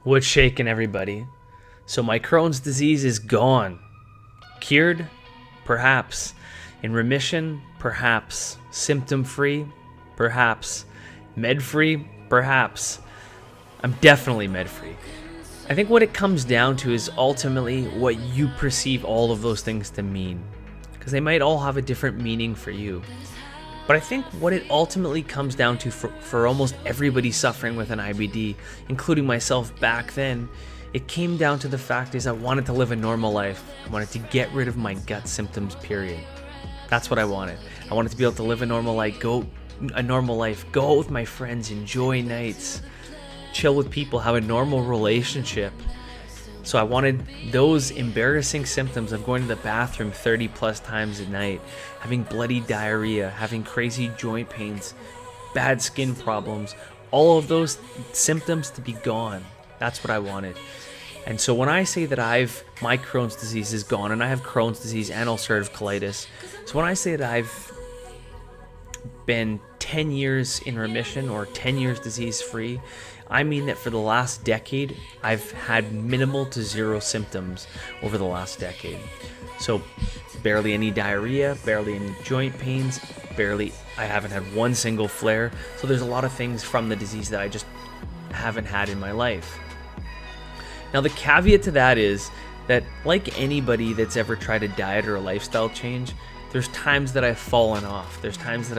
What's shaking, everybody? So my Crohn's disease is gone. Cured? Perhaps. In remission? Perhaps. Symptom-free? Perhaps. Med-free? Perhaps. I'm definitely med-free. I think what it comes down to is ultimately what you perceive all of those things to mean, because they might all have a different meaning for you. But I think what it ultimately comes down to for almost everybody suffering with an IBD, including myself back then, it came down to the fact is I wanted to live a normal life. I wanted to get rid of my gut symptoms, period. That's what I wanted. I wanted to be able to live a normal life, go out with my friends, enjoy nights, chill with people, have a normal relationship. So I wanted those embarrassing symptoms of going to the bathroom 30 plus times a night, having bloody diarrhea, having crazy joint pains, bad skin problems, all of those symptoms to be gone. That's what I wanted. And so when I say that my Crohn's disease is gone, and I have Crohn's disease and ulcerative colitis, so when I say that I've been 10 years in remission or 10 years disease free, I mean that for the last decade, I've had minimal to zero symptoms over the last decade. So barely any diarrhea, barely any joint pains, I haven't had one single flare. So there's a lot of things from the disease that I just haven't had in my life. Now the caveat to that is that, like anybody that's ever tried a diet or a lifestyle change, there's times that I've fallen off. There's times that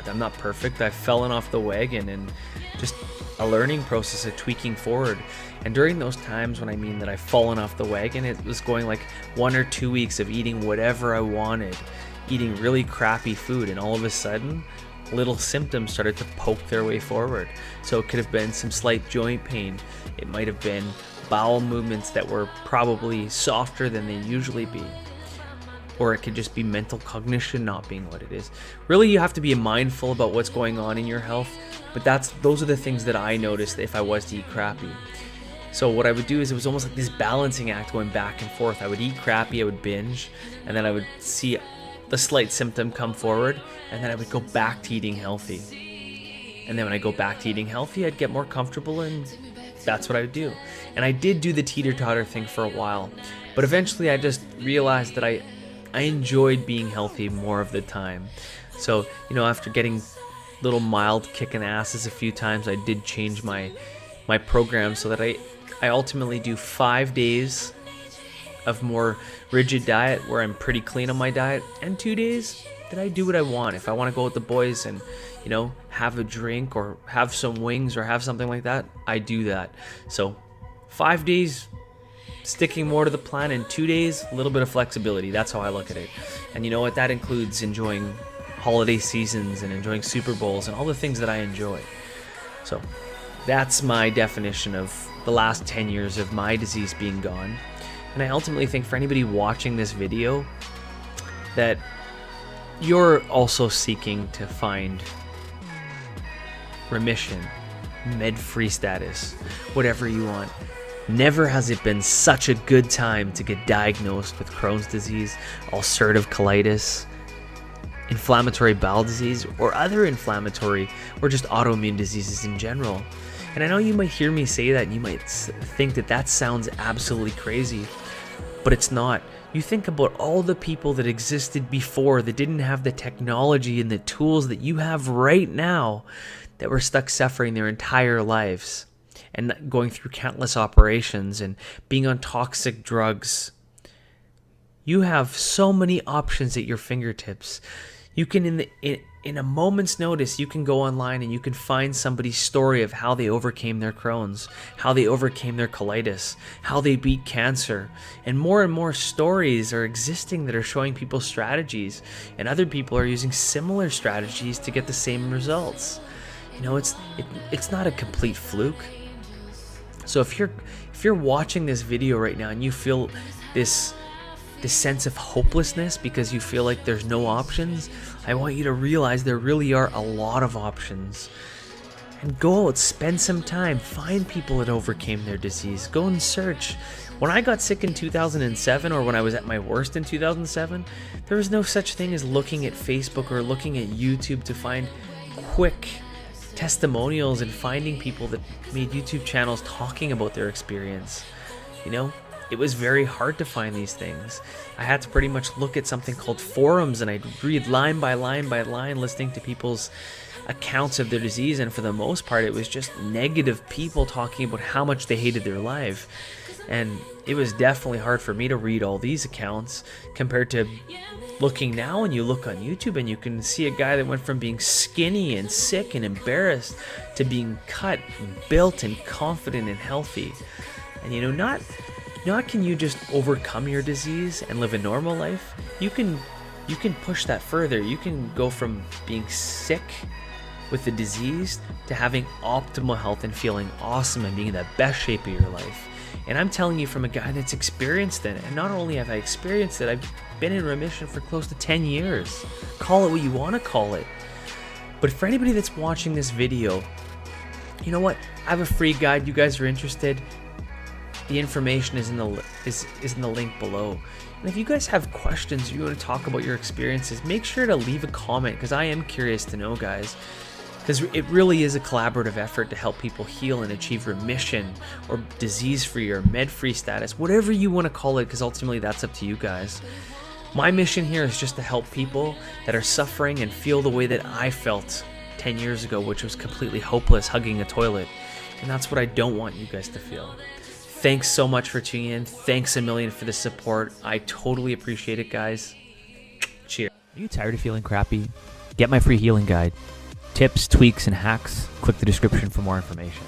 I'm not perfect. I've fallen off the wagon, and just a learning process of tweaking forward. And during those times when I mean that I've fallen off the wagon, it was going like 1 or 2 weeks of eating whatever I wanted, eating really crappy food, and all of a sudden, little symptoms started to poke their way forward. So it could have been some slight joint pain. It might have been bowel movements that were probably softer than they usually be. Or it could just be mental cognition not being what it is. Really, you have to be mindful about what's going on in your health, but those are the things that I noticed if I was to eat crappy. So what I would do is it was almost like this balancing act going back and forth. I would eat crappy, I would binge, and then I would see the slight symptom come forward, and then I would go back to eating healthy. And then when I go back to eating healthy, I'd get more comfortable, and that's what I would do. And I did do the teeter-totter thing for a while, but eventually I just realized that I enjoyed being healthy more of the time. So, after getting little mild kicking asses a few times, I did change my program so that I ultimately do 5 days of more rigid diet where I'm pretty clean on my diet, and 2 days that I do what I want. If I want to go with the boys and, have a drink or have some wings or have something like that, I do that. So 5 days sticking more to the plan, in 2 days, a little bit of flexibility. That's how I look at it. And you know what? That includes enjoying holiday seasons and enjoying Super Bowls and all the things that I enjoy. So that's my definition of the last 10 years of my disease being gone. And I ultimately think for anybody watching this video that you're also seeking to find remission, med-free status, whatever you want. Never has it been such a good time to get diagnosed with Crohn's disease, ulcerative colitis, inflammatory bowel disease, or other inflammatory or just autoimmune diseases in general. And I know you might hear me say that and you might think that sounds absolutely crazy, but it's not. You think about all the people that existed before that didn't have the technology and the tools that you have right now, that were stuck suffering their entire lives and going through countless operations and being on toxic drugs. You have so many options at your fingertips. You can, in a moment's notice, you can go online and you can find somebody's story of how they overcame their Crohn's, how they overcame their colitis, how they beat cancer. And more stories are existing that are showing people strategies, and other people are using similar strategies to get the same results. It's not a complete fluke. So if you're watching this video right now and you feel this sense of hopelessness because you feel like there's no options, I want you to realize there really are a lot of options. And go out, spend some time, find people that overcame their disease. Go and search. When I got sick in 2007, or when I was at my worst in 2007, there was no such thing as looking at Facebook or looking at YouTube to find quick testimonials and finding people that made YouTube channels talking about their experience. You know, it was very hard to find these things. I had to pretty much look at something called forums, and I'd read line by line by line, listening to people's accounts of their disease, and for the most part it was just negative people talking about how much they hated their life. And it was definitely hard for me to read all these accounts compared to looking now, and you look on YouTube and you can see a guy that went from being skinny and sick and embarrassed to being cut and built and confident and healthy. And you know, not can you just overcome your disease and live a normal life. You can push that further. You can go from being sick with the disease to having optimal health and feeling awesome and being in the best shape of your life. And I'm telling you from a guy that's experienced it. And not only have I experienced it, I've been in remission for close to 10 years. Call it what you want to call it. But for anybody that's watching this video, you know what? I have a free guide. You guys are interested? The information is in the link below. And if you guys have questions, you want to talk about your experiences, make sure to leave a comment, because I am curious to know, guys. Because it really is a collaborative effort to help people heal and achieve remission or disease-free or med-free status, whatever you want to call it, because ultimately that's up to you guys. My mission here is just to help people that are suffering and feel the way that I felt 10 years ago, which was completely hopeless, hugging a toilet. And that's what I don't want you guys to feel. Thanks so much for tuning in. Thanks a million for the support. I totally appreciate it, guys. Cheers. Are you tired of feeling crappy? Get my free healing guide. Tips, tweaks, and hacks. Click the description for more information.